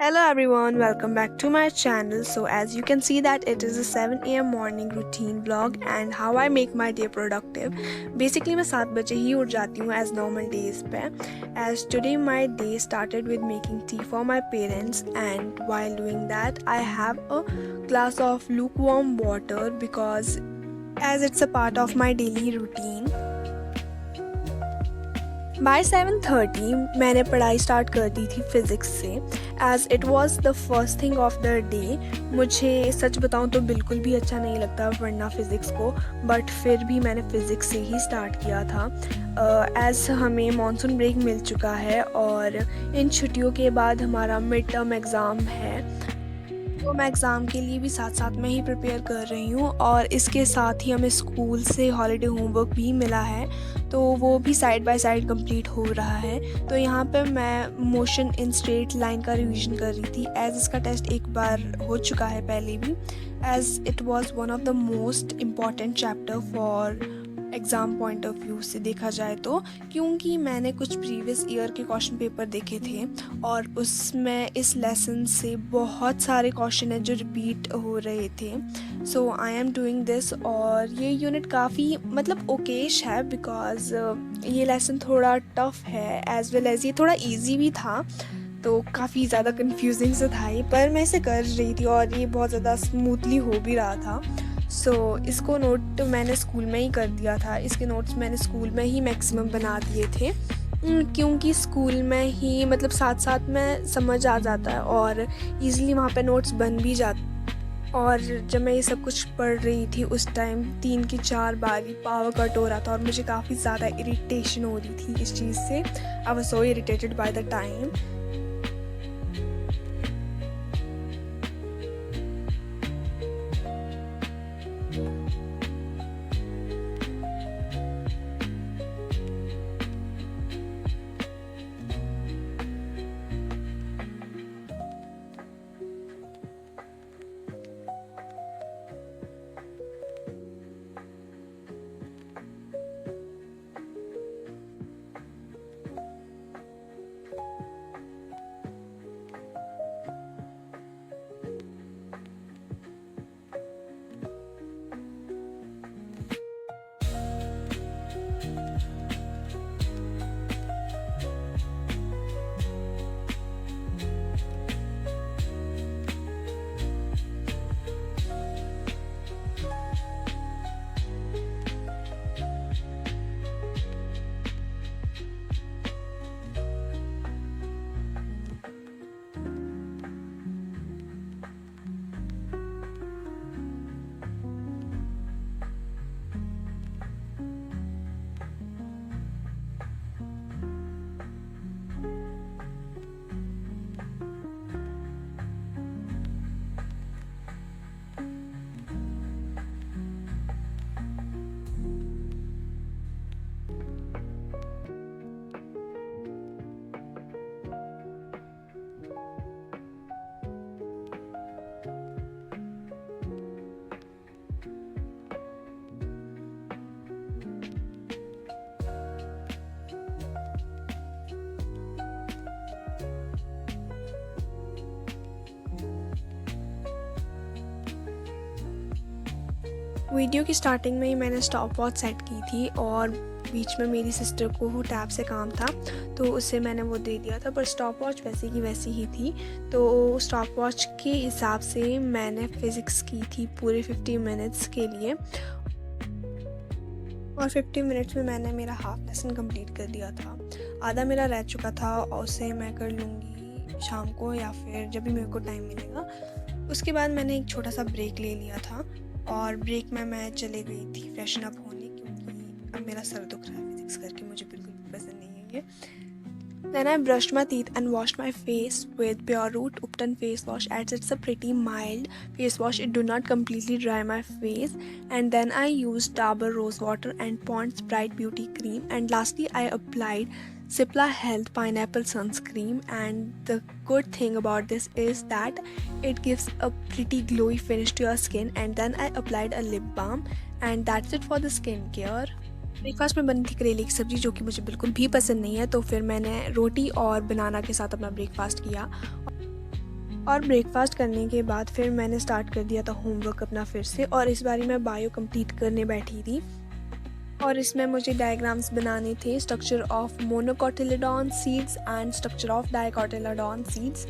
Hello everyone, welcome back to my channel. So as you can see that it is a 7 a.m. morning routine vlog and how I make my day productive. Basically मैं 7 बजे ही उठ जाती हूँ as normal days पे. As today my day started with making tea for my parents, and while doing that I have a glass of lukewarm water because as it's a part of my daily routine. By 7:30 मैंने पढ़ाई start कर दी थी physics से, as it was the first thing of the day. मुझे सच बताऊं तो बिल्कुल भी अच्छा नहीं लगता पढ़ना फ़िज़िक्स को, बट फिर भी मैंने फ़िज़िक्स से ही स्टार्ट किया था. एज़ हमें मॉनसून ब्रेक मिल चुका है और इन छुट्टियों के बाद हमारा मिड टर्म एग्ज़ाम है, तो मैं एग्ज़ाम के लिए भी साथ साथ में ही प्रिपेयर कर रही हूँ और इसके साथ ही हमें स्कूल से हॉलीडे होमवर्क भी मिला है, तो वो भी साइड बाय साइड कंप्लीट हो रहा है. तो यहाँ पे मैं मोशन इन स्ट्रेट लाइन का रिवीजन कर रही थी, एज़ इसका टेस्ट एक बार हो चुका है पहले भी, as it was one of the most important chapter for exam point of view से देखा जाए तो, क्योंकि मैंने कुछ प्रीवियस ईयर के क्वेश्चन पेपर देखे थे और उसमें इस लेसन से बहुत सारे क्वेश्चन हैं जो रिपीट हो रहे थे. सो आई एम डूइंग दिस और ये यूनिट काफ़ी मतलब ओकेश है बिकॉज़ ये लेसन थोड़ा टफ़ है एज़ वेल एज़ ये थोड़ा इजी भी था, तो काफ़ी ज़्यादा कंफ्यूजिंग से था ये, पर मैं इसे कर रही थी और ये बहुत ज़्यादा स्मूथली हो भी रहा था. सो इसको नोट मैंने स्कूल में ही कर दिया था. इसके नोट्स मैंने स्कूल में ही मैक्सिमम बना दिए थे, क्योंकि स्कूल में ही मतलब साथ साथ में समझ आ जाता है और ईज़िली वहाँ पे नोट्स बन भी जाते. और जब मैं ये सब कुछ पढ़ रही थी उस टाइम 3 की 4 बारी पावर कट हो रहा था और मुझे काफ़ी ज़्यादा इरिटेशन हो रही थी इस चीज़ से. I was so irritated by the time. Video की स्टार्टिंग में ही मैंने स्टॉप वॉच सेट की थी और बीच में मेरी सिस्टर को वो टैब से काम था तो उससे मैंने वो दे दिया था, पर स्टॉप वॉच वैसे की वैसी ही थी. तो स्टॉप वॉच के हिसाब से मैंने फ़िज़िक्स की थी पूरे 50 मिनट्स के लिए और 50 मिनट्स में मैंने मेरा हाफ लेसन कंप्लीट कर दिया था. आधा मेरा रह चुका था और उसे मैं कर लूँगी शाम को या फिर जब भी मेरे को टाइम मिलेगा. उसके बाद मैंने एक छोटा सा ब्रेक ले लिया था और ब्रेक में मैं चले गई थी फ्रेशन अप होने, क्योंकि अब मेरा सर दुख रहा है फिज़िक्स करके, मुझे बिल्कुल पसंद नहीं है ये. Then I brushed my teeth and washed my face with Pure Root Upton face wash, as it's a pretty mild face wash. It do not completely dry my face. And then I used Dabur Rose Water and Pond's Bright Beauty Cream. And lastly, I applied Cipla Health Pineapple Sunscreen. And the good thing about this is that it gives a pretty glowy finish to your skin. And then I applied a lip balm. And that's it for the skincare. Breakfast में बनी थी करेले की सब्ज़ी, जो कि मुझे बिल्कुल भी पसंद नहीं है, तो फिर मैंने रोटी और बनाना के साथ अपना ब्रेकफास्ट किया. और ब्रेकफास्ट करने के बाद फिर मैंने स्टार्ट कर दिया था होमवर्क अपना फिर से, और इस बारी मैं बायो कंप्लीट करने बैठी थी। और इसमें मुझे डायग्राम्स बनाने थे, structure of monocotyledon seeds and structure of dicotyledon seeds.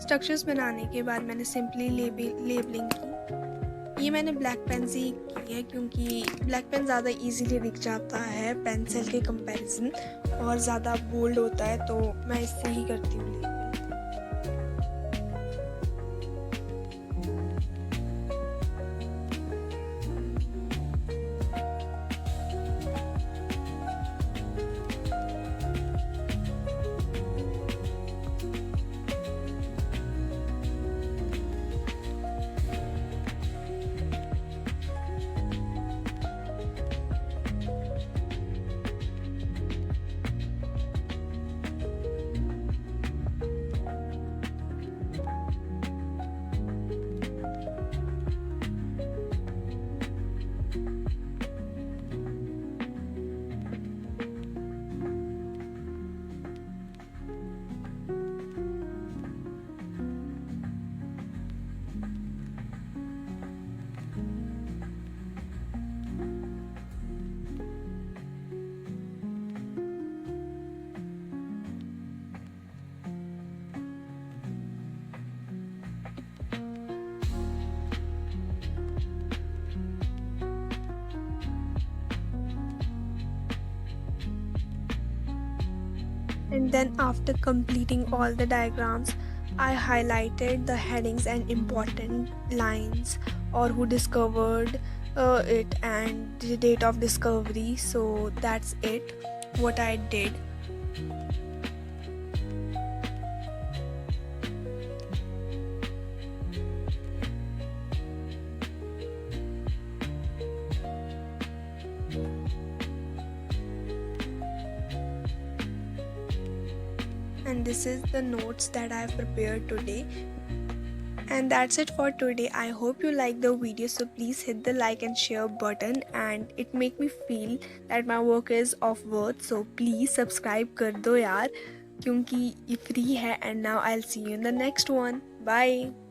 Structures बनाने के बाद मैंने सिंपली लेबलिंग की। ये मैंने ब्लैक पेन से ही की है क्योंकि ब्लैक पेन ज़्यादा इजीली दिख जाता है पेंसिल के कंपैरिजन और ज़्यादा बोल्ड होता है, तो मैं इससे ही करती हूँ। And then after completing all the diagrams, I highlighted the headings and important lines, or who discovered it and the date of discovery. So that's it, what I did. And this is the notes that I have prepared today. And that's it for today. I hope you like the video, so please hit the like and share button, and it make me feel that my work is of worth. So please subscribe कर दो यार, क्योंकि ये free है. And now I'll see you in the next one. Bye.